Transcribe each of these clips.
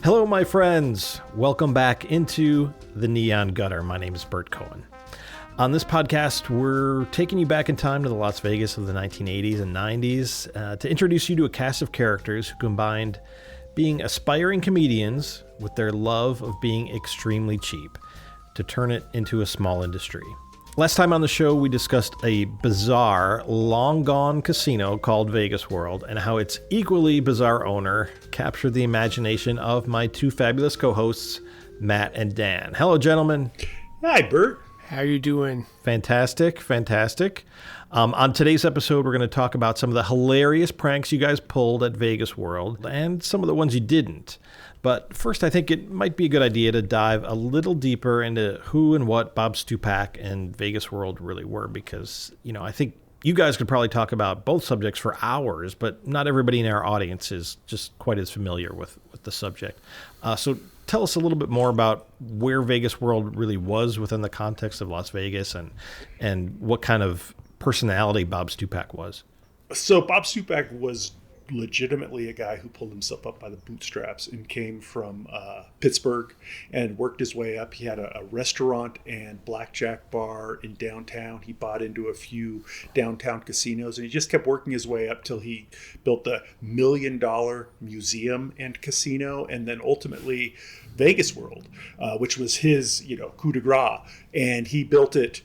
Hello, my friends. Welcome back into the Neon Gutter. My name is Bert Cohen. On this podcast, we're taking you back in time to the Las Vegas of the 1980s and 90s to introduce you to a cast of characters who combined being aspiring comedians with their love of being extremely cheap to turn it into a small industry. Last time on the show, we discussed a bizarre, long-gone casino called Vegas World and how its equally bizarre owner captured the imagination of my two fabulous co-hosts, Matt and Dan. Hello, gentlemen. Hi, Bert. How you doing? Fantastic. On today's episode, we're going to talk about some of the hilarious pranks you guys pulled at Vegas World and some of the ones you didn't. But first, I think it might be a good idea to dive a little deeper into who and what Bob Stupak and Vegas World really were, because, I think you guys could probably talk about both subjects for hours, but not everybody in our audience is just quite as familiar with the subject. So tell us a little bit more about where Vegas World really was within the context of Las Vegas and what kind of personality Bob Stupak was. So Bob Stupak was legitimately a guy who pulled himself up by the bootstraps and came from Pittsburgh and worked his way up. He had a restaurant and blackjack bar in downtown. He bought into a few downtown casinos, and he just kept working his way up till he built the $1 million museum and casino, and then ultimately Vegas World, which was his, coup de grace. And he built it.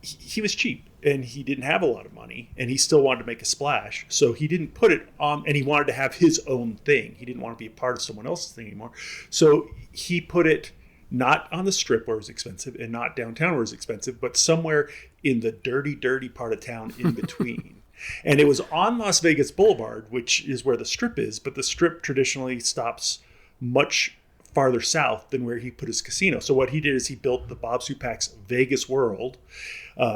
He was cheap. And he didn't have a lot of money, and he still wanted to make a splash. So he didn't put it on, and he wanted to have his own thing. He didn't want to be a part of someone else's thing anymore. So he put it not on the Strip where it was expensive and not downtown where it was expensive, but somewhere in the dirty part of town in between. And it was on Las Vegas Boulevard, which is where the Strip is, but the Strip traditionally stops much farther south than where he put his casino. So what he did is he built the Bob Stupak's Vegas World,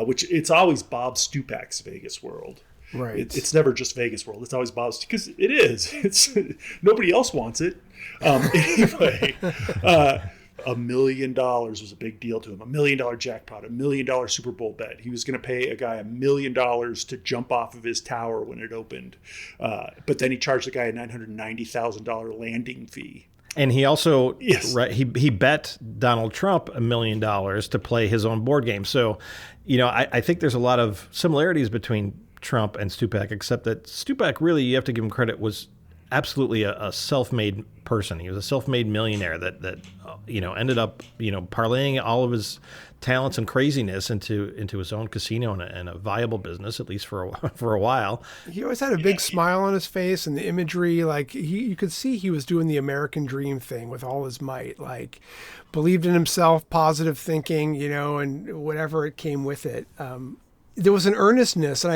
which it's always Bob Stupak's Vegas World. Right. It's never just Vegas World. It's always Bob's, because it is. It's nobody else wants it. Anyway, $1 million was a big deal to him. $1 million jackpot, $1 million Super Bowl bet. He was going to pay a guy $1 million to jump off of his tower when it opened. But then he charged the guy a $990,000 landing fee. And he also, yes. Right, he bet Donald Trump $1 million to play his own board game. So, I think there's a lot of similarities between Trump and Stupak, except that Stupak, really, you have to give him credit, was absolutely a self-made person. He was a self-made millionaire that ended up, parlaying all of his talents and craziness into his own casino and a viable business, at least for a while. He always had a big smile on his face, and the imagery, like you could see he was doing the American dream thing with all his might, like believed in himself, positive thinking, and whatever it came with it. There was an earnestness, and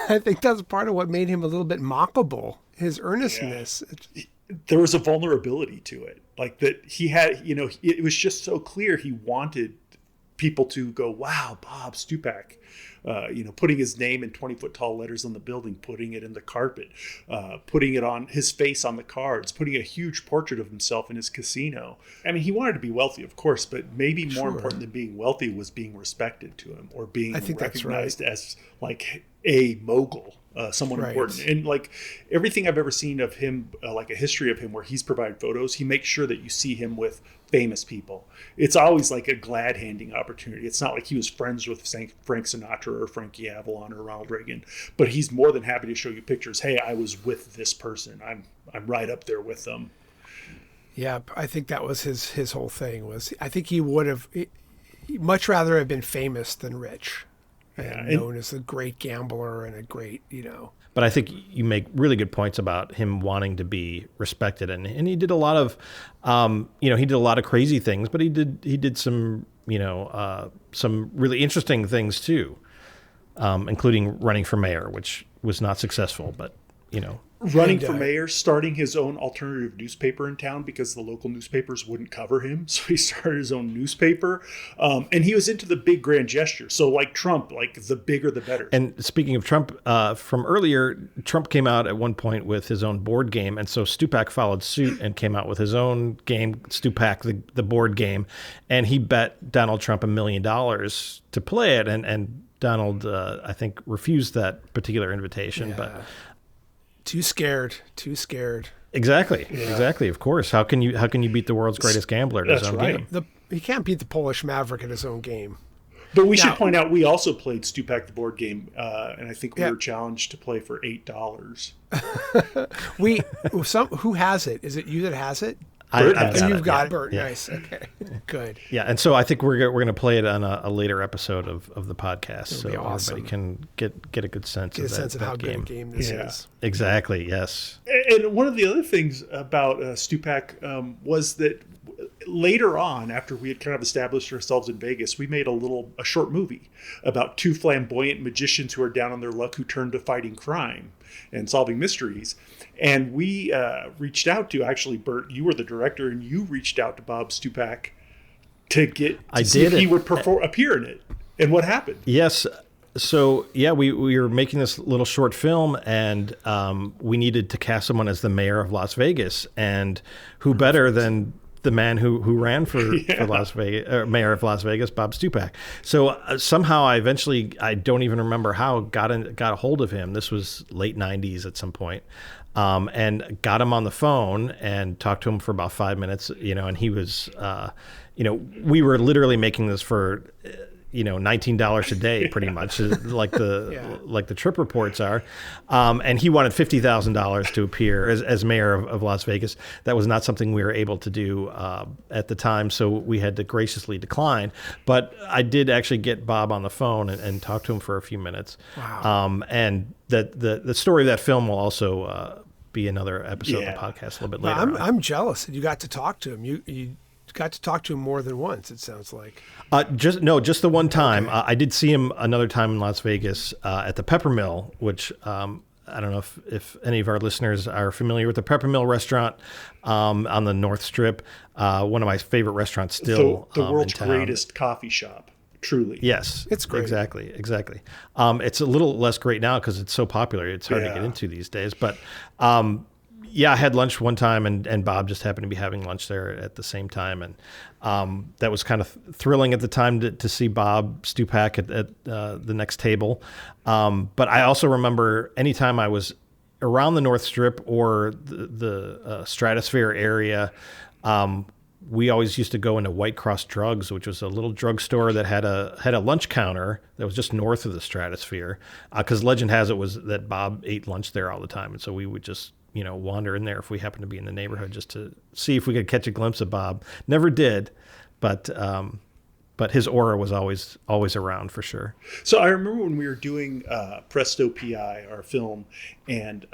I think that's part of what made him a little bit mockable, his earnestness. Yeah. There was a vulnerability to it, like that he had, it was just so clear he wanted people to go, wow, Bob Stupak, putting his name in 20-foot tall letters on the building, putting it in the carpet, putting it on his face on the cards, putting a huge portrait of himself in his casino. I mean, he wanted to be wealthy, of course, but maybe more important than being wealthy was being respected to him, or being recognized as like a mogul. Someone right. important. And like everything I've ever seen of him, like a history of him where he's provided photos, he makes sure that you see him with famous people. It's always like a glad handing opportunity. It's not like he was friends with Frank Sinatra or Frankie Avalon or Ronald Reagan, but he's more than happy to show you pictures. Hey, I was with this person. I'm right up there with them. Yeah, I think that was his whole thing. I think he would have much rather have been famous than rich. And known as a great gambler and a great, But I think you make really good points about him wanting to be respected, and he did a lot of, he did a lot of crazy things, but he did some, some really interesting things too, including running for mayor, which was not successful, but running for mayor, starting his own alternative newspaper in town because the local newspapers wouldn't cover him. So he started his own newspaper. And he was into the big grand gesture. So like Trump, like the bigger the better. And speaking of Trump, from earlier, Trump came out at one point with his own board game. And so Stupak followed suit and came out with his own game, Stupak, the board game. And he bet Donald Trump $1 million to play it. And Donald, I think, refused that particular invitation. Yeah. But Too scared. Exactly. Of course. How can you beat the world's greatest gambler at his own game? He can't beat the Polish Maverick at his own game. But we should point out we also played Stupak the board game, and I think we were challenged to play for $8. Who has it? Is it you that has it? You've got it. Bert, nice. Okay, good. Yeah, and so I think we're going to play it on a later episode of the podcast, so everybody can get a good sense of how game. good a game this is. Exactly. Yes. And one of the other things about Stupak was that later on, after we had kind of established ourselves in Vegas, we made a short movie about two flamboyant magicians who are down on their luck who turn to fighting crime and solving mysteries. And we reached out to, actually, Bert, you were the director, and you reached out to Bob Stupak to see if he would appear in it. And what happened? Yes. So, we were making this little short film, and we needed to cast someone as the mayor of Las Vegas. And who better than the man who ran for Las Vegas, mayor of Las Vegas, Bob Stupak. So somehow I don't even remember how, got a hold of him. This was late 90s at some point. And got him on the phone and talked to him for about 5 minutes, and he was, we were literally making this for, $19 a day, pretty much, like the trip reports are. And he wanted $50,000 to appear as mayor of Las Vegas. That was not something we were able to do at the time, so we had to graciously decline. But I did actually get Bob on the phone and talk to him for a few minutes. Wow. And that the story of that film will also be another episode of the podcast a little bit later. I'm jealous that you got to talk to him. You got to talk to him more than once, it sounds like. Just the one time. Okay. I did see him another time in Las Vegas at the Peppermill, which I don't know if any of our listeners are familiar with the Peppermill restaurant on the North Strip. One of my favorite restaurants still. The world's greatest coffee shop. Truly. Yes. It's great. Exactly. It's a little less great now because it's so popular. It's hard to get into these days. But I had lunch one time and Bob just happened to be having lunch there at the same time. And that was kind of thrilling at the time to see Bob Stupak at the next table. But I also remember anytime I was around the North Strip or the Stratosphere area, we always used to go into White Cross Drugs, which was a little drugstore that had a lunch counter that was just north of the Stratosphere. Because legend has it was that Bob ate lunch there all the time, and so we would just wander in there if we happened to be in the neighborhood just to see if we could catch a glimpse of Bob. Never did, but his aura was always around for sure. So I remember when we were doing Presto PI, our film, and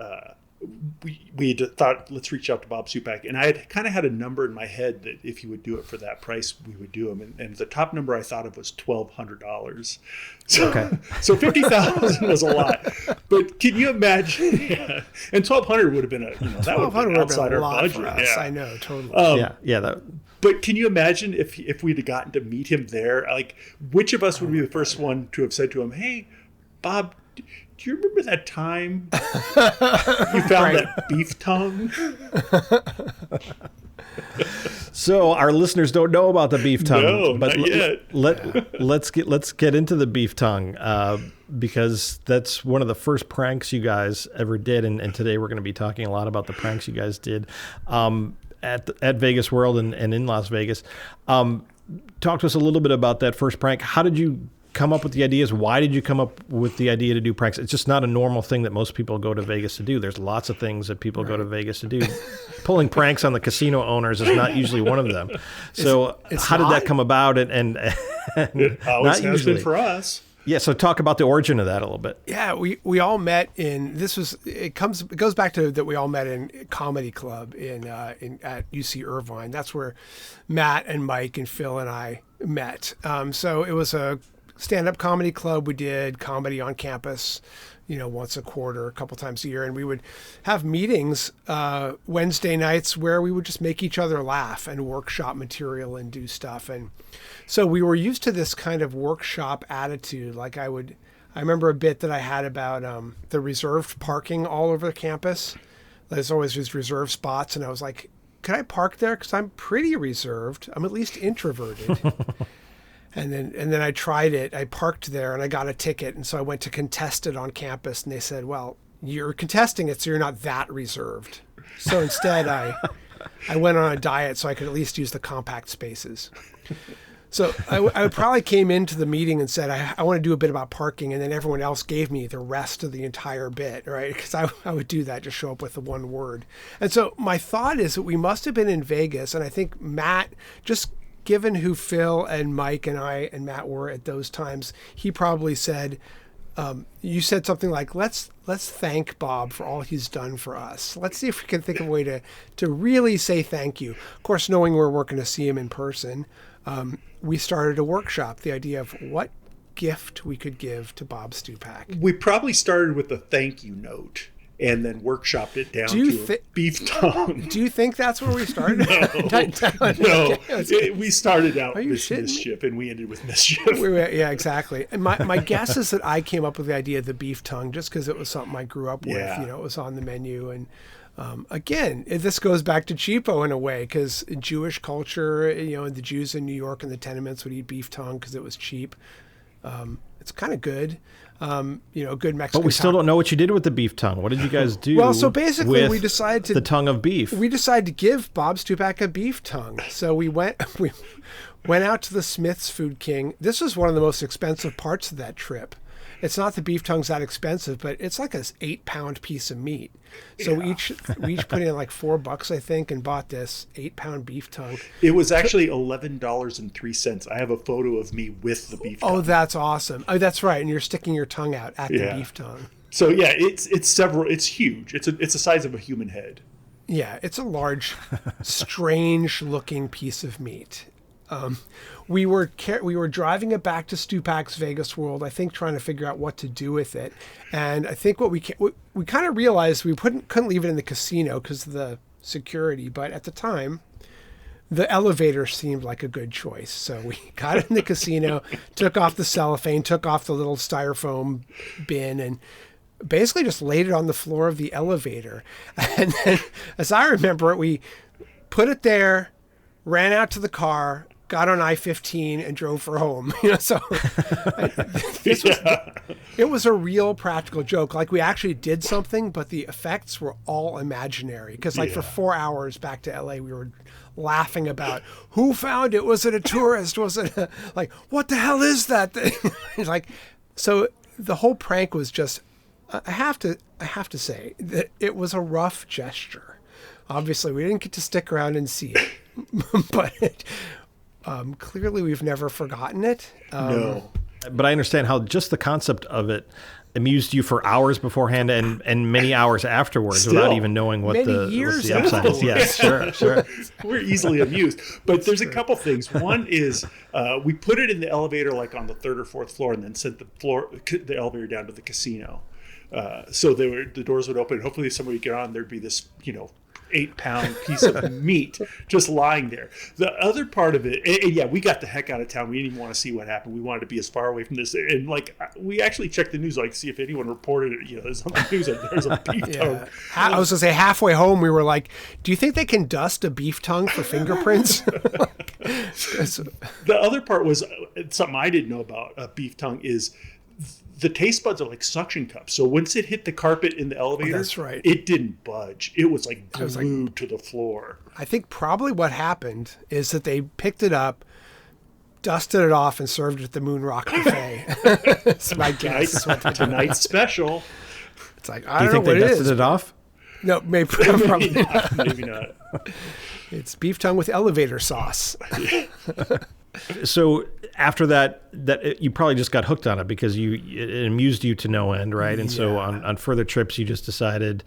we had thought, let's reach out to Bob Stupak. And I had kind of had a number in my head that if he would do it for that price, we would do him. And the top number I thought of was $1,200. So, so $50,000 was a lot. But can you imagine? Yeah. And $1,200 would have been that would have been outside our budget. For us. Yeah. I know, totally. But can you imagine if we'd have gotten to meet him there? Like, which of us would be the first one to have said to him, "Hey, Bob, do you remember that time you found that beef tongue?" So our listeners don't know about the beef tongue, no, but not yet. let's get into the beef tongue because that's one of the first pranks you guys ever did, and today we're going to be talking a lot about the pranks you guys did at Vegas World and in Las Vegas. Talk to us a little bit about that first prank. How did you come up with the ideas? Why did you come up with the idea to do pranks? It's just not a normal thing that most people go to Vegas to do. There's lots of things that people go to Vegas to do. Pulling pranks on the casino owners is not usually one of them. So how did that come about? And it always has been for us. Yeah, so talk about the origin of that a little bit. Yeah, we all met it goes back to that we all met in comedy club at UC Irvine. That's where Matt and Mike and Phil and I met. So it was a stand-up comedy club. We did comedy on campus, once a quarter, a couple times a year. And we would have meetings Wednesday nights where we would just make each other laugh and workshop material and do stuff. And so we were used to this kind of workshop attitude. Like I remember a bit that I had about the reserved parking all over the campus. There's always these reserved spots. And I was like, could I park there? Because I'm pretty reserved. I'm at least introverted. And then I tried it. I parked there and I got a ticket. And so I went to contest it on campus. And they said, well, you're contesting it, so you're not that reserved. So instead, I went on a diet so I could at least use the compact spaces. So I probably came into the meeting and said, I want to do a bit about parking. And then everyone else gave me the rest of the entire bit, right? Because I would do that, just show up with the one word. And so my thought is that we must have been in Vegas. And I think Matt, just given who Phil and Mike and I and Matt were at those times, he probably said, you said something like, let's thank Bob for all he's done for us. Let's see if we can think of a way to really say thank you. Of course, knowing we're working to see him in person, we started a workshop, the idea of what gift we could give to Bob Stupak. We probably started with a thank you note and then workshopped it down to a beef tongue. Do you think that's where we started? No. We started out with mischief and we ended with mischief. Yeah, exactly. And my guess is that I came up with the idea of the beef tongue just because it was something I grew up with. Yeah. It was on the menu. And again, this goes back to cheapo in a way, because in Jewish culture, the Jews in New York and the tenements would eat beef tongue because it was cheap. It's kind of good. Good Mexican. But we still don't know what you did with the beef tongue. What did you guys do? Well, so basically with we decided to the tongue of beef. We decided to give Bob Stupak a beef tongue. So we went out to the Smith's Food King. This was one of the most expensive parts of that trip. It's not the beef tongue's that expensive, but it's like a 8-pound piece of meat. So we each put in like $4, I think, and bought this 8-pound beef tongue. It was actually $11.03. I have a photo of me with the beef tongue. Oh, that's awesome. Oh, that's right. And you're sticking your tongue out at the beef tongue. So yeah, it's huge. It's the size of a human head. Yeah, it's a large, strange looking piece of meat. We were driving it back to Stupak's Vegas World, I think, trying to figure out what to do with it. And I think what we kind of realized we couldn't leave it in the casino because of the security. But at the time, the elevator seemed like a good choice. So we got it in the casino, took off the cellophane, took off the little styrofoam bin, and basically just laid it on the floor of the elevator. And then, as I remember it, we put it there, ran out to the car, got on I-15 and drove for home. So it was a real practical joke. Like, we actually did something, but the effects were all imaginary. Because for 4 hours back to LA, we were laughing about who found it. Was it a tourist? Was it what the hell is that thing? So the whole prank was just, I have to say that it was a rough gesture. Obviously, we didn't get to stick around and see it, but clearly we've never forgotten it. No. But I understand how just the concept of it amused you for hours beforehand and many hours afterwards without even knowing what the upside is. Yes, sure. We're easily amused. But there's a couple things. One is we put it in the elevator like on the 3rd or 4th floor and then sent the elevator down to the casino. So the doors would open. Hopefully somebody would get on. There'd be this, 8-pound piece of meat just lying there. The other part of it, and we got the heck out of town. We didn't even want to see what happened. We wanted to be as far away from this. And we actually checked the news, see if anyone reported it. There's on the news that there's a beef tongue. I was going to say, halfway home, we were like, do you think they can dust a beef tongue for fingerprints? The other part was something I didn't know about a beef tongue is the taste buds are like suction cups. So once it hit the carpet in the elevator, that's right, it didn't budge. It was like glued to the floor. I think probably what happened is that they picked it up, dusted it off, and served it at the Moon Rock Buffet. That's my guess. Tonight's special. It's like, I don't know what it is. Do you think they dusted it off? No, probably not. Maybe not. It's beef tongue with elevator sauce. So after that you probably just got hooked on it because it amused you to no end, right? And so on further trips, you just decided,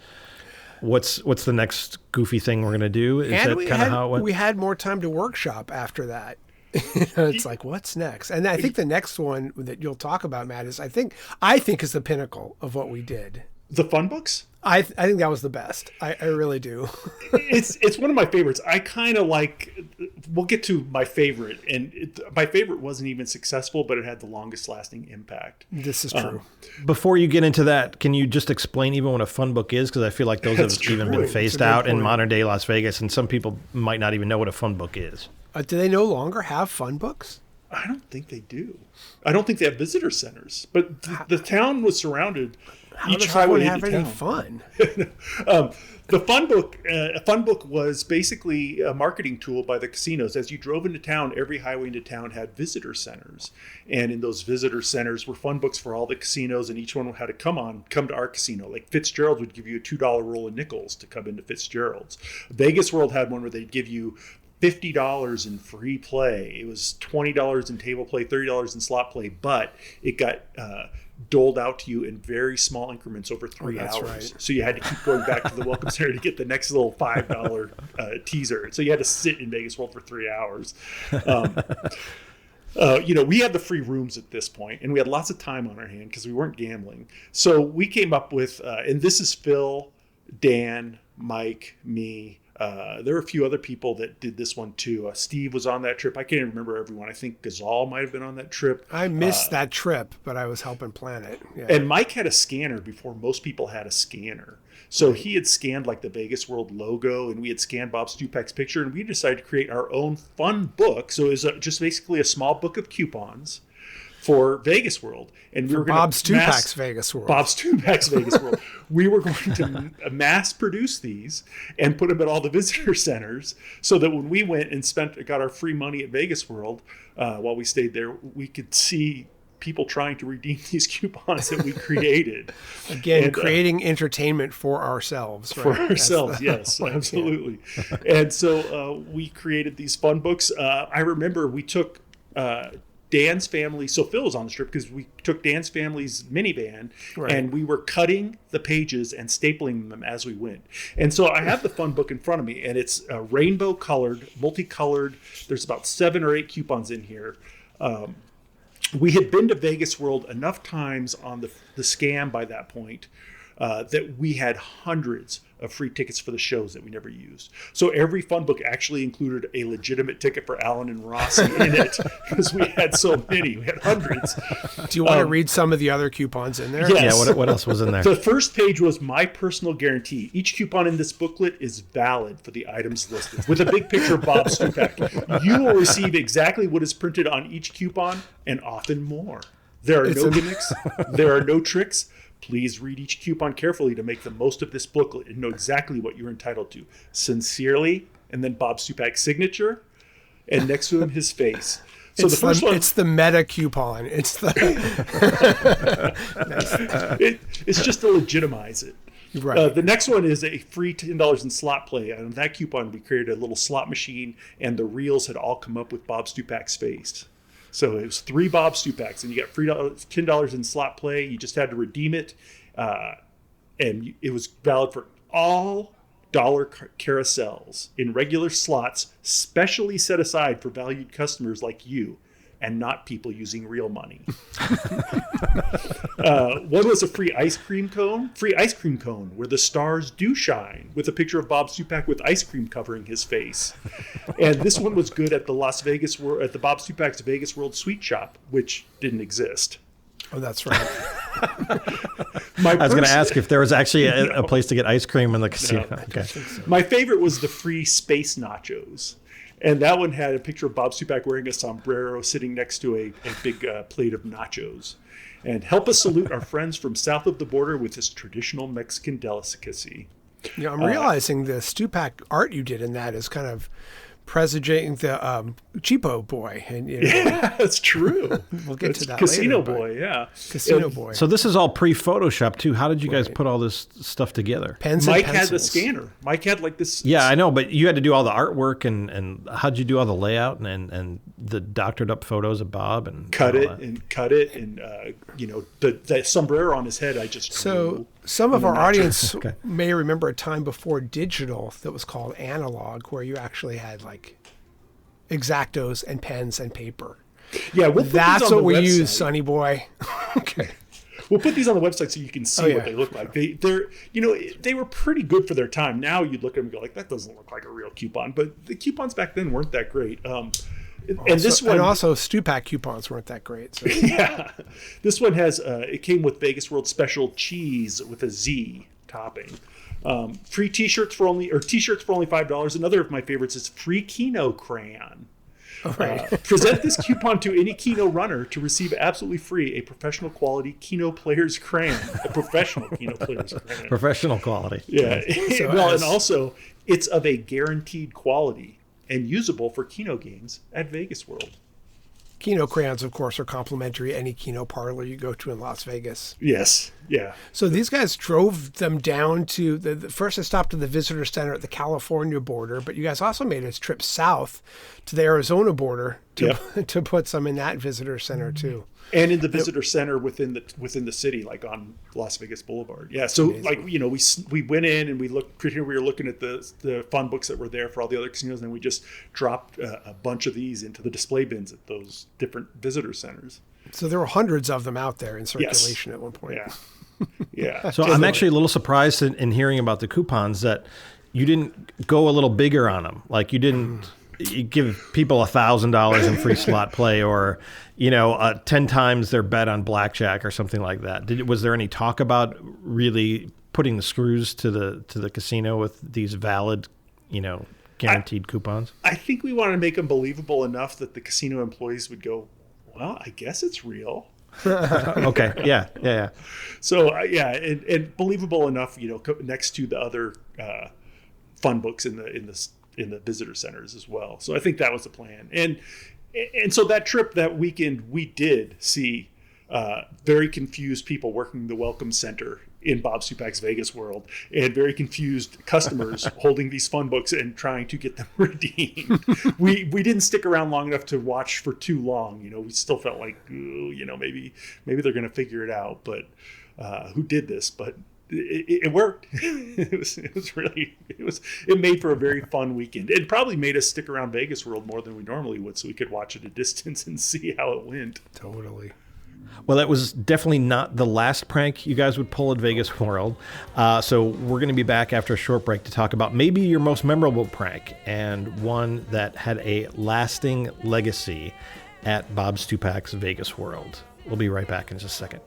what's the next goofy thing we're going to do? Is that kind of how it went? We had more time to workshop after that. It's like, what's next? And I think the next one that you'll talk about, Matt, is I think is the pinnacle of what we did. The fun books? I think that was the best. I really do. It's one of my favorites. I kind of we'll get to my favorite. And my favorite wasn't even successful, but it had the longest lasting impact. This is true. Before you get into that, can you just explain even what a fun book is? Because I feel like those have even been phased out in modern day Las Vegas. And some people might not even know what a fun book is. Do they no longer have fun books? I don't think they do. I don't think they have visitor centers. But the town was surrounded How each does highway everyone have into any town. fun? The fun book was basically a marketing tool by the casinos. As you drove into town, every highway into town had visitor centers, and in those visitor centers were fun books for all the casinos, and each one had to come to our casino. Like Fitzgerald would give you a $2 roll of nickels to come into Fitzgerald's. Vegas World had one where they'd give you $50 in free play. It was $20 in table play, $30 in slot play, but it got doled out to you in very small increments over 3 hours. Right. So you had to keep going back to the welcome center to get the next little $5 teaser. So you had to sit in Vegas World for 3 hours. We had the free rooms at this point, and we had lots of time on our hand because we weren't gambling. So we came up with, and this is Phil, Dan, Mike, me. There were a few other people that did this one too. Steve was on that trip. I can't even remember everyone. I think Gazal might have been on that trip. I missed that trip, but I was helping plan it. Yeah. And Mike had a scanner before most people had a scanner. So he had scanned like the Vegas World logo, and we had scanned Bob Stupak's picture, and we decided to create our own fun book. So it was just basically a small book of coupons for Vegas World. And we were going Bob Stupak's Vegas World. Bob Stupak's Vegas World. We were going to mass produce these and put them at all the visitor centers so that when we went and got our free money at Vegas World while we stayed there, we could see people trying to redeem these coupons that we created. Again, and, creating entertainment for ourselves. Right? For ourselves, yes, absolutely. And so we created these fun books. I remember we took Dan's family, so Phil was on the trip because we took Dan's family's minivan, right, and we were cutting the pages and stapling them as we went. And so I have the fun book in front of me, and it's rainbow colored, multicolored. There's about 7 or 8 coupons in here. We had been to Vegas World enough times on the scam by that point that we had hundreds of free tickets for the shows that we never used. So every fun book actually included a legitimate ticket for Alan and Rossi in it because we had so many. We had hundreds. Do you want to read some of the other coupons in there? Yes. Yeah, what else was in there? The first page was my personal guarantee. Each coupon in this booklet is valid for the items listed, with a big picture of Bob Stupak. You will receive exactly what is printed on each coupon and often more. There are no gimmicks. There are no tricks. Please read each coupon carefully to make the most of this booklet and know exactly what you're entitled to. Sincerely, and then Bob Stupak's signature, and next to him, his face. So the first one, it's the meta coupon. It's the it's just to legitimize it. Right. The next one is a free $10 in slot play. On that coupon, we created a little slot machine, and the reels had all come up with Bob Stupak's face. So it was 3 Bob Stupaks, and you got free $10 in slot play. You just had to redeem it, and it was valid for all dollar carousels in regular slots, specially set aside for valued customers like you, and not people using real money. One was a free ice cream cone, where the stars do shine, with a picture of Bob Stupak with ice cream covering his face. And this one was good at the Bob Stupak's Vegas World Sweet Shop, which didn't exist. Oh, that's right. I was going to ask if there was actually a place to get ice cream in the casino. No. Okay. My favorite was the free space nachos. And that one had a picture of Bob Stupak wearing a sombrero sitting next to a big plate of nachos. And help us salute our friends from south of the border with this traditional Mexican delicacy. Yeah, I'm realizing the Stupak art you did in that is kind of presaging the cheapo boy. And, yeah, that's true. We'll get to that Casino later, boy, yeah. Casino boy. So this is all pre-Photoshop too. How did you guys put all this stuff together? Pens Mike and had the pencils. scanner. Mike had like this. Yeah, I know, but you had to do all the artwork and how'd you do all the layout and the doctored up photos of Bob and cut all it that? and the sombrero on his head. I just So some of our audience may remember a time before digital that was called analog, where you actually had like X-Actos and pens and paper. Yeah, we'll put That's these on what we the website. use, Sonny boy. Okay. We'll put these on the website so you can see what they look like. They were pretty good for their time. Now you'd look at them and go like, that doesn't look like a real coupon. But the coupons back then weren't that great. And also Stupak coupons weren't that great. So. Yeah, this one has it came with Vegas World Special cheese with a Z topping. Free t-shirts for only $5. Another of my favorites is free Kino crayon. Present this coupon to any Keno runner to receive absolutely free a professional quality Keno player's crayon. A professional Keno player's crayon. Professional quality. Yeah. And also, it's of a guaranteed quality and usable for Keno games at Vegas World. Keno crayons, of course, are complimentary any Keno parlor you go to in Las Vegas. Yes. Yeah. So these guys drove them down to the first they stopped at the visitor center at the California border, but you guys also made a trip south to the Arizona border to put some in that visitor center too. And in the visitor center within the city, like on Las Vegas Boulevard. Yeah. So amazing. we went in and we were looking at the fun books that were there for all the other casinos, and then we just dropped a bunch of these into the display bins at those different visitor centers. So there were hundreds of them out there in circulation at one point. Yeah. Yeah. So I'm actually a little surprised in hearing about the coupons that you didn't go a little bigger on them. Like you didn't you give people $1,000 in free slot play, or 10 times their bet on blackjack or something like that. Was there any talk about really putting the screws to the casino with these valid, guaranteed coupons? I think we wanted to make them believable enough that the casino employees would go, well, I guess it's real. Okay. Yeah. So and believable enough, next to the other fun books in the visitor centers as well. So I think that was the plan. And so that trip that weekend, we did see very confused people working the welcome center in Bob Stupak's Vegas World, and very confused customers holding these fun books and trying to get them redeemed. We didn't stick around long enough to watch for too long. We still felt like, maybe they're going to figure it out. But who did this? But it worked. It made for a very fun weekend. It probably made us stick around Vegas World more than we normally would, so we could watch at a distance and see how it went. Totally. Well, that was definitely not the last prank you guys would pull at Vegas World. So we're going to be back after a short break to talk about maybe your most memorable prank, and one that had a lasting legacy at Bob Stupak's Vegas World. We'll be right back in just a second.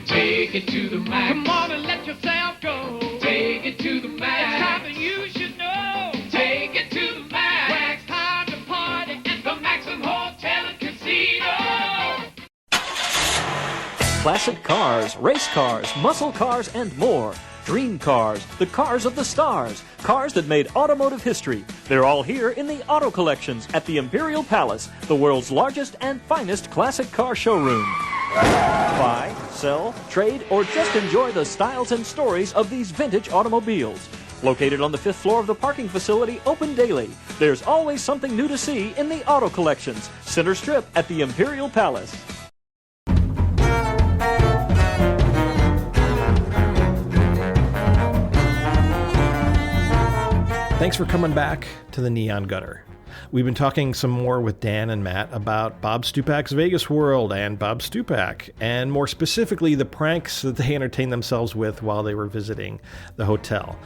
Take it to the max. Come on and let yourself go. Take it to the max. It's something you should know. Take it to the max. When it's time to party at the Maxim Hotel and Casino. Classic cars, race cars, muscle cars, and more. Dream cars, the cars of the stars, cars that made automotive history. They're all here in the Auto Collections at the Imperial Palace, the world's largest and finest classic car showroom. Buy, sell, trade, or just enjoy the styles and stories of these vintage automobiles. Located on the 5th floor of the parking facility, open daily. There's always something new to see in the Auto Collections, Center Strip at the Imperial Palace. Thanks for coming back to the Neon Gutter. We've been talking some more with Dan and Matt about Bob Stupak's Vegas World and Bob Stupak, and more specifically the pranks that they entertained themselves with while they were visiting the hotel.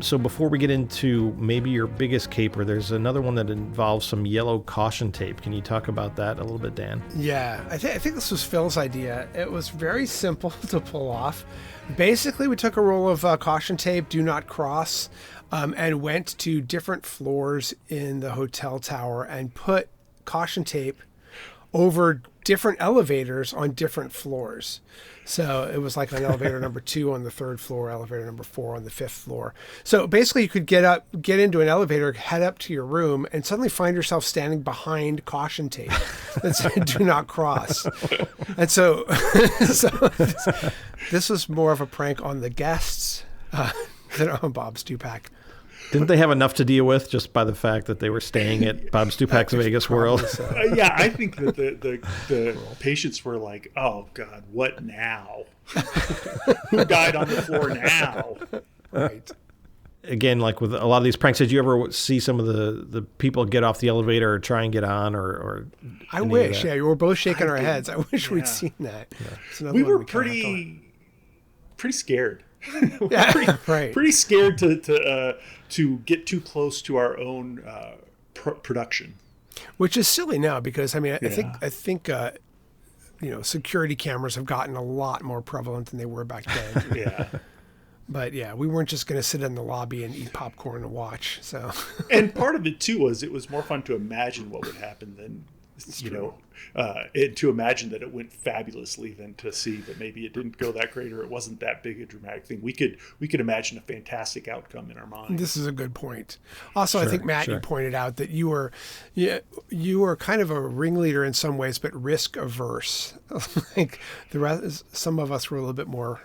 So before we get into maybe your biggest caper, there's another one that involves some yellow caution tape. Can you talk about that a little bit, Dan? Yeah, I think this was Phil's idea. It was very simple to pull off. Basically, we took a roll of caution tape, do not cross, and went to different floors in the hotel tower and put caution tape over different elevators on different floors. So it was like on elevator number 2 on the 3rd floor, elevator number 4 on the 5th floor. So basically you could get into an elevator, head up to your room, and suddenly find yourself standing behind caution tape that said do not cross. And so this was more of a prank on the guests than on Bob Stupak. Didn't they have enough to deal with just by the fact that they were staying at Bob Stupak's Vegas World? So. Yeah, I think that the patients were like, oh, God, what now? Who died on the floor now? Right. Again, like with a lot of these pranks, did you ever see some of the people get off the elevator or try and get on? Or I wish, yeah. We were both shaking our heads. I wish we'd seen that. Yeah. We were pretty scared. Yeah, right. Pretty scared to get too close to our own production, which is silly now because I think security cameras have gotten a lot more prevalent than they were back then. Yeah. But yeah, we weren't just going to sit in the lobby and eat popcorn and watch. So, and part of it too was it was more fun to imagine what would happen than to imagine that it went fabulously than to see that maybe it didn't go that great or it wasn't that big a dramatic thing. We could imagine a fantastic outcome in our mind. This is a good point. Also, I think Matt, you pointed out that you were kind of a ringleader in some ways, but risk averse. Like the rest, some of us were a little bit more.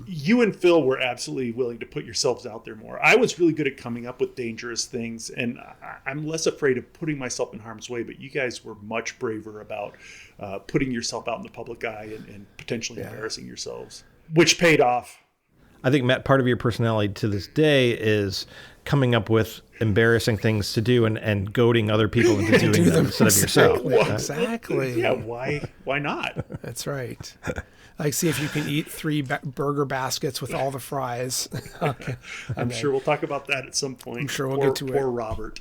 You and Phil were absolutely willing to put yourselves out there more. I was really good at coming up with dangerous things, and I'm less afraid of putting myself in harm's way, but you guys were much braver about putting yourself out in the public eye and potentially embarrassing yourselves, which paid off. I think, Matt, part of your personality to this day is coming up with embarrassing things to do and goading other people into doing them instead of yourself. Exactly. Yeah, why not? That's right. Like, see if you can eat 3 burger baskets with all the fries. Okay. I'm sure we'll talk about that at some point. I'm sure we'll get to it. Poor Robert.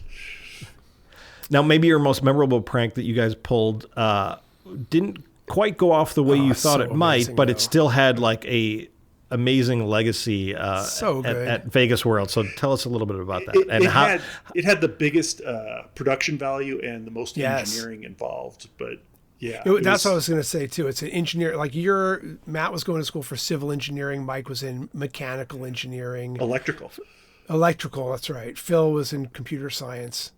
Now, maybe your most memorable prank that you guys pulled didn't quite go off the way you thought it might, but it still had like a amazing legacy at Vegas World. So tell us a little bit about that. It had the biggest production value and the most engineering involved, but. Yeah, that's what I was going to say too. It's an engineer. Like Matt was going to school for civil engineering. Mike was in mechanical engineering. Electrical. That's right. Phil was in computer science.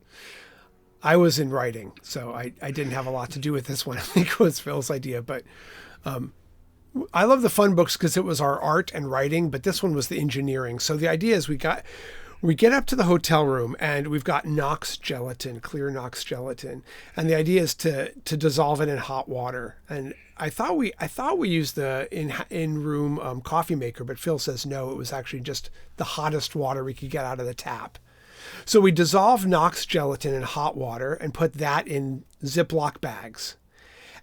I was in writing, so I didn't have a lot to do with this one. I think it was Phil's idea, but I love the fun books because it was our art and writing, but this one was the engineering. So the idea is we get up to the hotel room and we've got Knox gelatin, clear Knox gelatin. And the idea is to dissolve it in hot water. And I thought we used the in-room coffee maker, but Phil says no, it was actually just the hottest water we could get out of the tap. So we dissolve Knox gelatin in hot water and put that in Ziploc bags.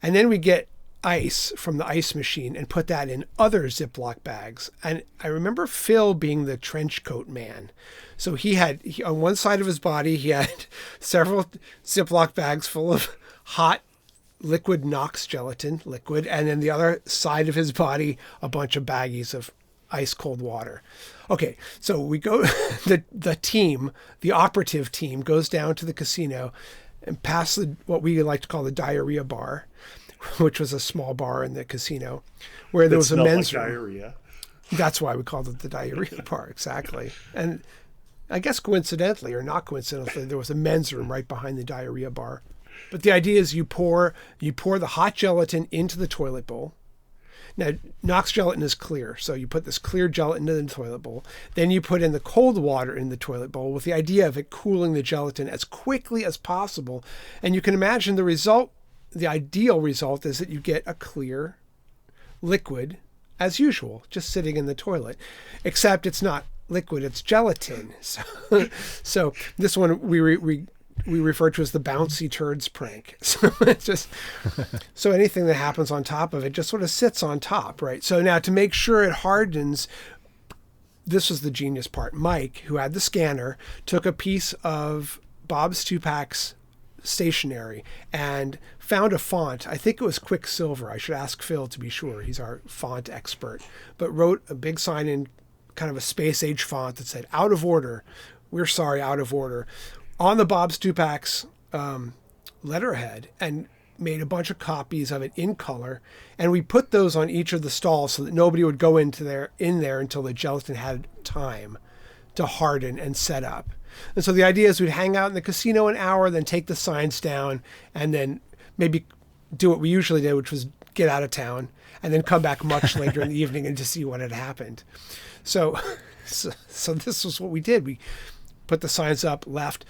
And then we get ice from the ice machine and put that in other Ziploc bags. And I remember Phil being the trench coat man. So he on one side of his body, he had several Ziploc bags full of hot liquid Knox gelatin liquid. And then the other side of his body, a bunch of baggies of ice cold water. Okay. So we go, the operative team goes down to the casino and past what we like to call the diarrhea bar, which was a small bar in the casino where there was a men's room. Diarrhea. That's why we called it the diarrhea bar. Exactly. And I guess coincidentally or not coincidentally, there was a men's room right behind the diarrhea bar. But the idea is you pour the hot gelatin into the toilet bowl. Now, Knox gelatin is clear, so you put this clear gelatin in the toilet bowl. Then you put in the cold water in the toilet bowl with the idea of it cooling the gelatin as quickly as possible. And you can imagine the result. The ideal result is that you get a clear liquid, as usual, just sitting in the toilet, except it's not liquid, it's gelatin. So this one we refer to as the bouncy turds prank. So it's just so anything that happens on top of it just sort of sits on top, right? So now to make sure it hardens, this was the genius part. Mike, who had the scanner, took a piece of Bob Stupak's stationery and found a font. I think it was Quicksilver. I should ask Phil to be sure. He's our font expert. But wrote a big sign in kind of a space age font that said, "Out of order. We're sorry, out of order," on the Bob Stupak's letterhead, and made a bunch of copies of it in color. And we put those on each of the stalls so that nobody would go in there until the gelatin had time to harden and set up. And so the idea is we'd hang out in the casino an hour, then take the signs down, and then maybe do what we usually did, which was get out of town, and then come back much later in the evening and to see what had happened. So this was what we did. We put the signs up, left.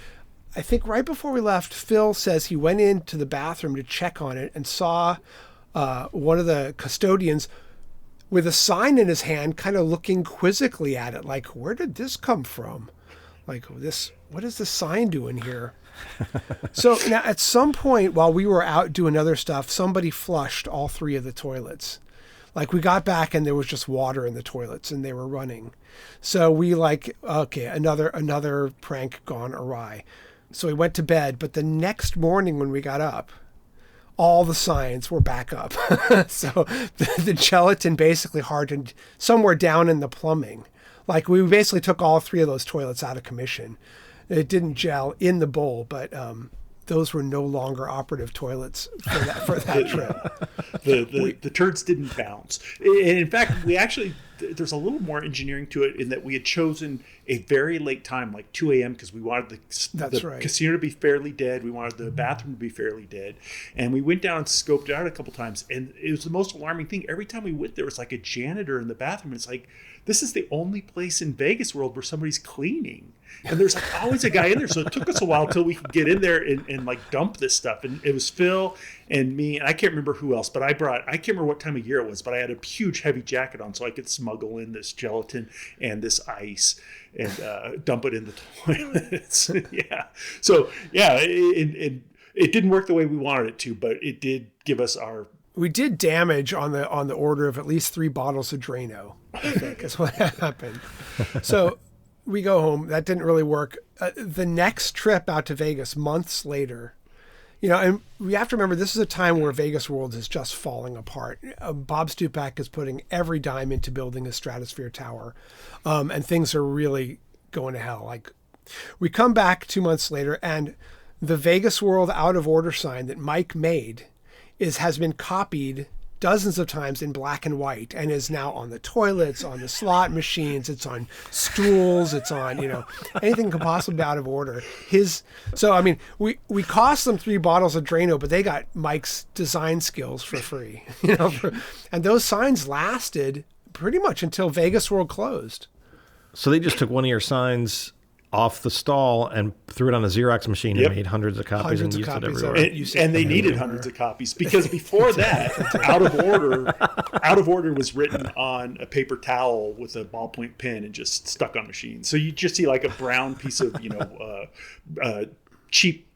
I think right before we left, Phil says he went into the bathroom to check on it and saw one of the custodians with a sign in his hand, kind of looking quizzically at it, like, where did this come from? Like, what is this sign doing here? So now at some point while we were out doing other stuff, somebody flushed all 3 of the toilets. Like we got back and there was just water in the toilets and they were running. So we okay, another prank gone awry. So we went to bed, but the next morning when we got up, all the signs were back up. So the gelatin basically hardened somewhere down in the plumbing. Like we basically took all 3 of those toilets out of commission. It didn't gel in the bowl, but those were no longer operative toilets for that trip. The turds didn't bounce. And in fact, there's a little more engineering to it in that we had chosen a very late time, like 2 a.m., because we wanted the casino to be fairly dead. We wanted the bathroom to be fairly dead. And we went down and scoped it out a couple times. And it was the most alarming thing. Every time we went, there was like a janitor in the bathroom. It's like, this is the only place in Vegas World where somebody's cleaning. And there's like always a guy in there. So it took us a while till we could get in there and like dump this stuff. And it was Phil and me, and I can't remember who else, but I can't remember what time of year it was, but I had a huge heavy jacket on so I could smuggle in this gelatin and this ice and dump it in the toilets. Yeah. So yeah, it didn't work the way we wanted it to, but it did give us we did damage on the order of at least 3 bottles of Drano, I think is what happened. So we go home. That didn't really work. The next trip out to Vegas, months later, and we have to remember this is a time where Vegas World is just falling apart. Bob Stupak is putting every dime into building a Stratosphere Tower, and things are really going to hell. Like, we come back 2 months later, and the Vegas World out of order sign that Mike made has been copied dozens of times in black and white and is now on the toilets, on the slot machines, it's on stools, it's on, anything could possibly be out of order. We cost them 3 bottles of Drano, but they got Mike's design skills for free, and those signs lasted pretty much until Vegas World closed. So they just took one of your signs off the stall and threw it on a Xerox machine and made hundreds of copies and used it everywhere. And they needed hundreds of copies because before that, out of order was written on a paper towel with a ballpoint pen and just stuck on machines. So you just see like a brown piece of cheap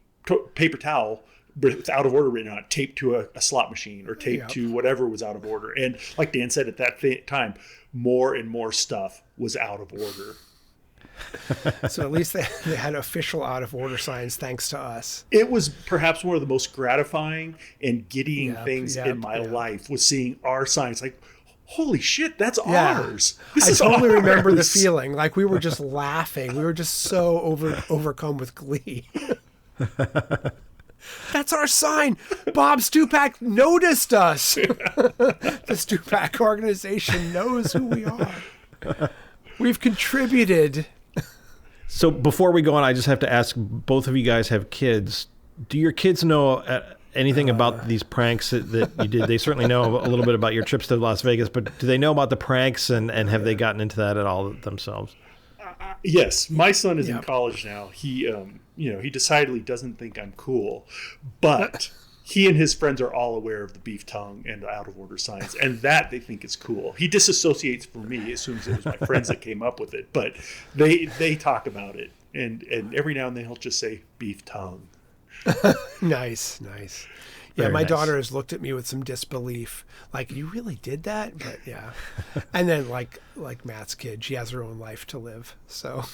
paper towel with out of order written on it, taped to a slot machine or taped to whatever was out of order. And like Dan said, at that time, more and more stuff was out of order. So at least they had official out of order signs thanks to us. It was perhaps one of the most gratifying and giddying things in my life was seeing our signs. Like, holy shit, that's ours. I totally remember the feeling. Like, we were just laughing. We were just so overcome with glee. That's our sign. Bob Stupak noticed us. The Stupak organization knows who we are. We've contributed. So before we go on, I just have to ask, both of you guys have kids. Do your kids know anything about these pranks that you did? They certainly know a little bit about your trips to Las Vegas, but do they know about the pranks and have they gotten into that at all themselves? Yes. My son is in college now. He, he decidedly doesn't think I'm cool, but he and his friends are all aware of the beef tongue and the out of order signs, and that they think is cool. He disassociates from me, assumes it was my friends that came up with it, but they talk about it, and every now and then he'll just say beef tongue. Nice. Yeah, my daughter has looked at me with some disbelief, like, you really did that? But yeah. And then like Matt's kid, she has her own life to live. So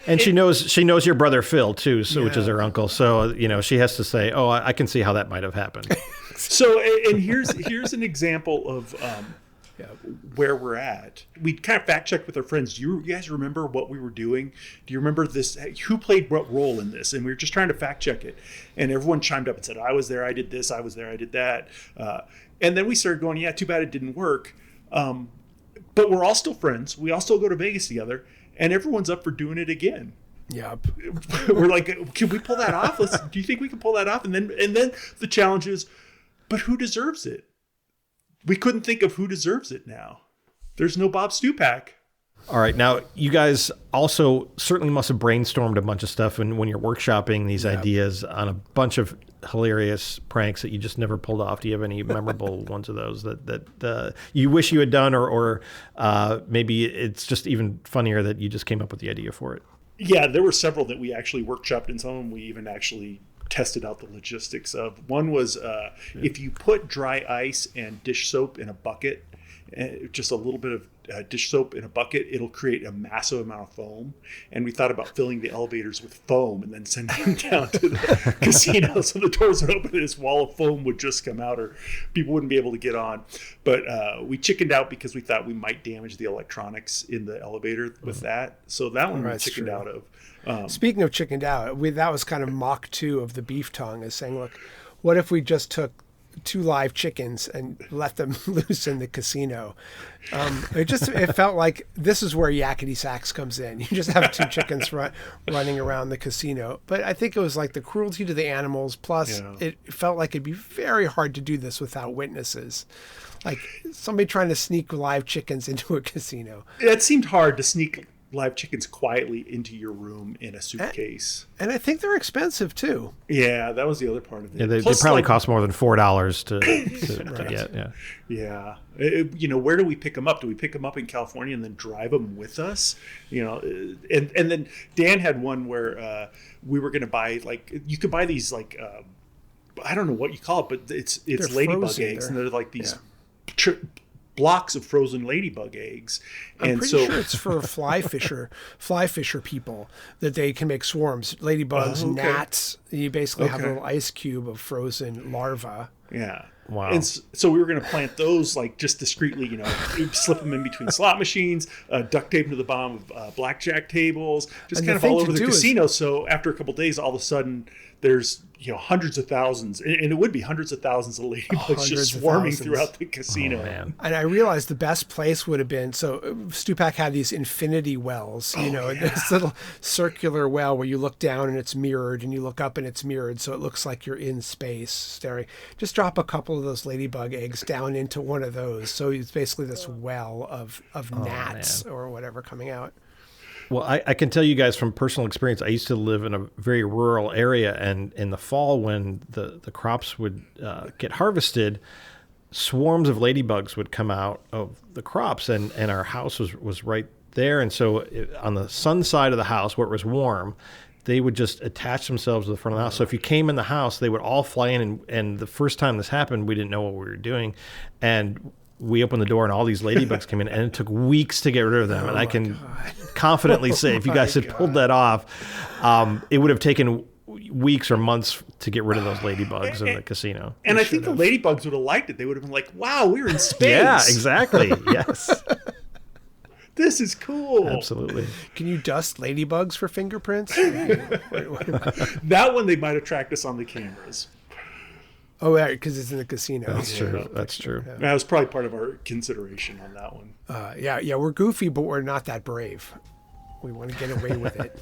and she knows your brother Phil too, so which is her uncle. So, she has to say, "Oh, I can see how that might have happened." So, and here's an example of where we're at. We kind of fact checked with our friends. Do you guys remember what we were doing? Do you remember this? Who played what role in this? And we were just trying to fact check it. And everyone chimed up and said, I was there, I did this, I was there, I did that. And then we started going, yeah, too bad it didn't work. But we're all still friends. We all still go to Vegas together. And everyone's up for doing it again. Yep. We're like, can we pull that off? Do you think we can pull that off? And then the challenge is, but who deserves it? We couldn't think of who deserves it now. There's no Bob Stupak. All right. Now, you guys also certainly must have brainstormed a bunch of stuff and when you're workshopping these ideas on a bunch of hilarious pranks that you just never pulled off. Do you have any memorable ones of those that you wish you had done or maybe it's just even funnier that you just came up with the idea for it? Yeah, there were several that we actually workshopped, and some of them we even actually tested out the logistics of. One was if you put dry ice and dish soap in a bucket, just a little bit of dish soap in a bucket, it'll create a massive amount of foam. And we thought about filling the elevators with foam and then sending them down to the casino so the doors would open and this wall of foam would just come out or people wouldn't be able to get on. But we chickened out because we thought we might damage the electronics in the elevator with that. So that one we chickened out of. Speaking of chickened out, that was kind of Mach 2 of the beef tongue, is saying, look, what if we just took 2 live chickens and let them loose in the casino? It felt like this is where Yakety Sax comes in. You just have 2 chickens running around the casino. But I think it was like the cruelty to the animals, plus it felt like it'd be very hard to do this without witnesses. Like somebody trying to sneak live chickens into a casino. It seemed hard to sneak live chickens quietly into your room in a suitcase. And I think they're expensive too. Yeah, that was the other part of it. Yeah, they probably cost more than $4 to get. Yeah. Where do we pick them up? Do we pick them up in California and then drive them with us? And then Dan had one where we were going to buy, like, you could buy these, like, I don't know what you call it, but it's ladybug eggs, and they're like these blocks of frozen ladybug eggs. I'm pretty sure it's for fly fisher people, that they can make swarms. Ladybugs, gnats. You basically have a little ice cube of frozen larvae. Yeah. Wow. And so we were going to plant those, like, just discreetly, slip them in between slot machines, duct tape them to the bottom of blackjack tables, just kind of all over the casino. So after a couple of days, all of a sudden there's hundreds of thousands, and it would be hundreds of thousands of ladybugs just swarming throughout the casino. Oh, man. And I realized the best place would have been, so Stupak had these infinity wells, this little circular well where you look down and it's mirrored, and you look up and it's mirrored, so it looks like you're in space staring. Just drop a couple of those ladybug eggs down into one of those, so it's basically this well of gnats or whatever coming out. Well, I can tell you guys from personal experience, I used to live in a very rural area, and in the fall when the crops would get harvested, swarms of ladybugs would come out of the crops, and our house was right there. And so on the sun side of the house where it was warm, they would just attach themselves to the front of the house. So if you came in the house, they would all fly in. And the first time this happened, we didn't know what we were doing. And we opened the door and all these ladybugs came in, and it took weeks to get rid of them. And I can confidently say, if you guys had pulled that off, it would have taken weeks or months to get rid of those ladybugs in the casino. And I think the ladybugs would have liked it. They would have been like, wow, we're in space. Yeah, exactly. Yes. This is cool. Absolutely. Can you dust ladybugs for fingerprints? That one they might have tracked us on the cameras. Oh, yeah, because it's in the casino. That's true. That's true. Yeah. That was probably part of our consideration on that one. Yeah, we're goofy, but we're not that brave. We want to get away with it.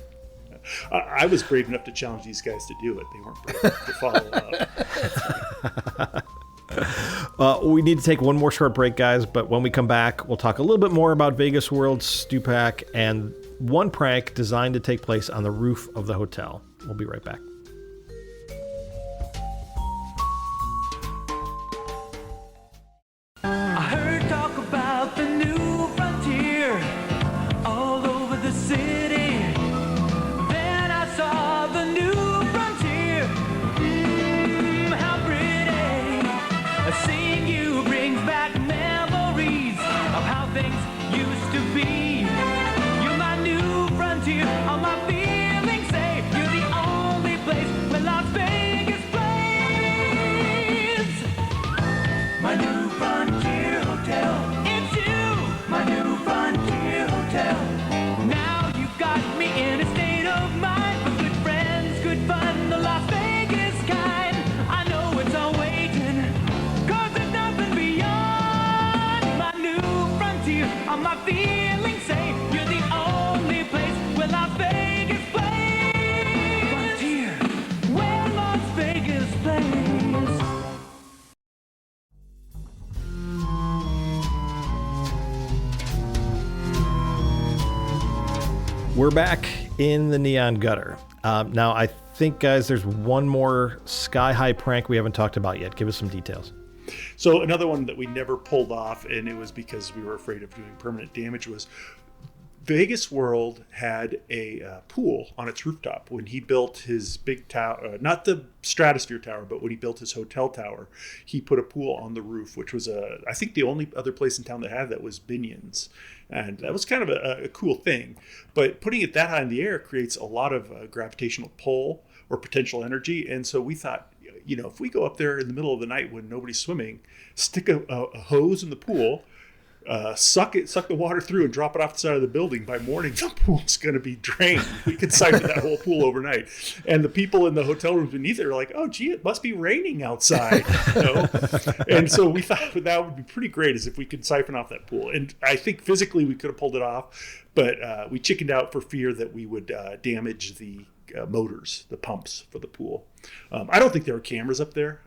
I was brave enough to challenge these guys to do it. They weren't brave enough to follow up. We need to take one more short break, guys, but when we come back, we'll talk a little bit more about Vegas World, Stupak, and one prank designed to take place on the roof of the hotel. We'll be right back. I heard talk about the new frontier all over the city. Then I saw the new frontier. How pretty. Seeing you brings back memories of how things used to be. You're my new frontier. All my feelings say you're the only place where Las Vegas plays. My new Frontier Hotel. It's you, my new Frontier Hotel. Now you've got me in a state of mind for good friends, good fun, the Las Vegas kind. I know it's all waiting, 'cause there's nothing beyond my new frontier. All my feelings say you're the only place where Las Vegas plays. Frontier, where Las Vegas plays. We're back in the Neon Gutter. Now, I think, guys, there's one more sky-high prank we haven't talked about yet. Give us some details. So another one that we never pulled off, and it was because we were afraid of doing permanent damage, was Vegas World had a pool on its rooftop when he built his big tower, not the Stratosphere Tower, but when he built his hotel tower, he put a pool on the roof, which was I think the only other place in town that had that was Binion's. And that was kind of a cool thing. But putting it that high in the air creates a lot of gravitational pull or potential energy. And so we thought, if we go up there in the middle of the night when nobody's swimming, stick a hose in the pool, suck the water through and drop it off the side of the building. By morning, the pool's going to be drained. We could siphon that whole pool overnight. And the people in the hotel rooms beneath it are like, oh, gee, it must be raining outside. And so we thought that would be pretty great is if we could siphon off that pool. And I think physically we could have pulled it off, but we chickened out for fear that we would damage the motors, the pumps for the pool. I don't think there were cameras up there.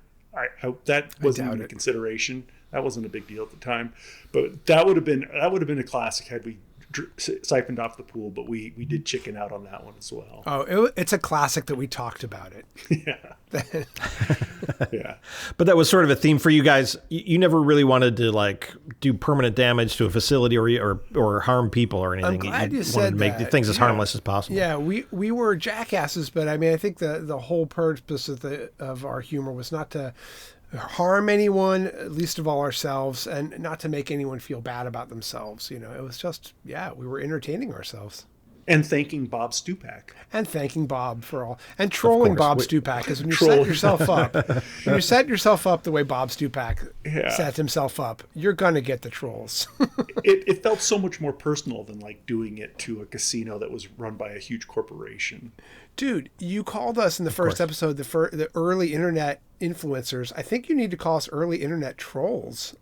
That wasn't even a consideration. That wasn't a big deal at the time, but that would have been a classic had we siphoned off the pool. But we did chicken out on that one as well. Oh, it's a classic that we talked about it. Yeah, yeah. But that was sort of a theme for you guys. You never really wanted to do permanent damage to a facility or harm people or anything. I'm glad you wanted said to make that. things as harmless as possible. Yeah, we were jackasses, but I mean, I think the whole purpose of our humor was not to harm anyone, least of all ourselves, and not to make anyone feel bad about themselves. It was just, we were entertaining ourselves. And thanking Bob Stupak. And thanking Bob for all. And trolling Bob Stupak, because when you set yourself up the way Bob Stupak set himself up, you're going to get the trolls. It felt so much more personal than doing it to a casino that was run by a huge corporation. Dude, you called us in the first episode the early internet influencers. I think you need to call us early internet trolls.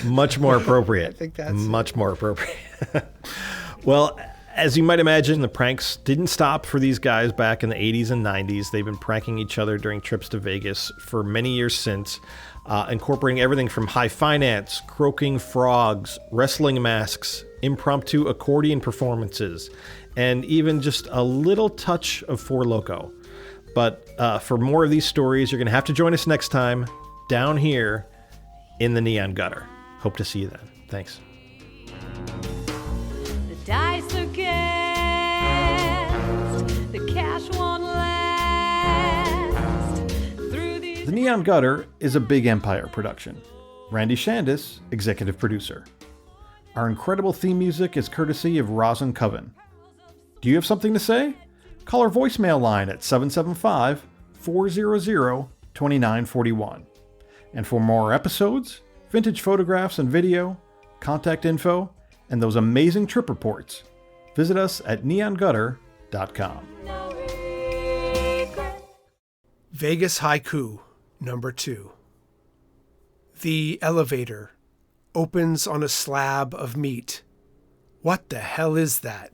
Much more appropriate. I think that's much more appropriate. Well, as you might imagine, the pranks didn't stop for these guys back in the 80s and 90s. They've been pranking each other during trips to Vegas for many years since, incorporating everything from high finance, croaking frogs, wrestling masks, impromptu accordion performances, and even just a little touch of Four Loko. But for more of these stories, you're going to have to join us next time down here in the Neon Gutter. Hope to see you then. Thanks. The dice are cast, the cash won't last. Through these The Neon Gutter is a Big Empire production. Randy Shandis, executive producer. Our incredible theme music is courtesy of Rosin Coven. Do you have something to say? Call our voicemail line at 775-400-2941. And for more episodes, vintage photographs and video, contact info, and those amazing trip reports, visit us at neongutter.com. Vegas Haiku number 2. The elevator opens on a slab of meat. What the hell is that?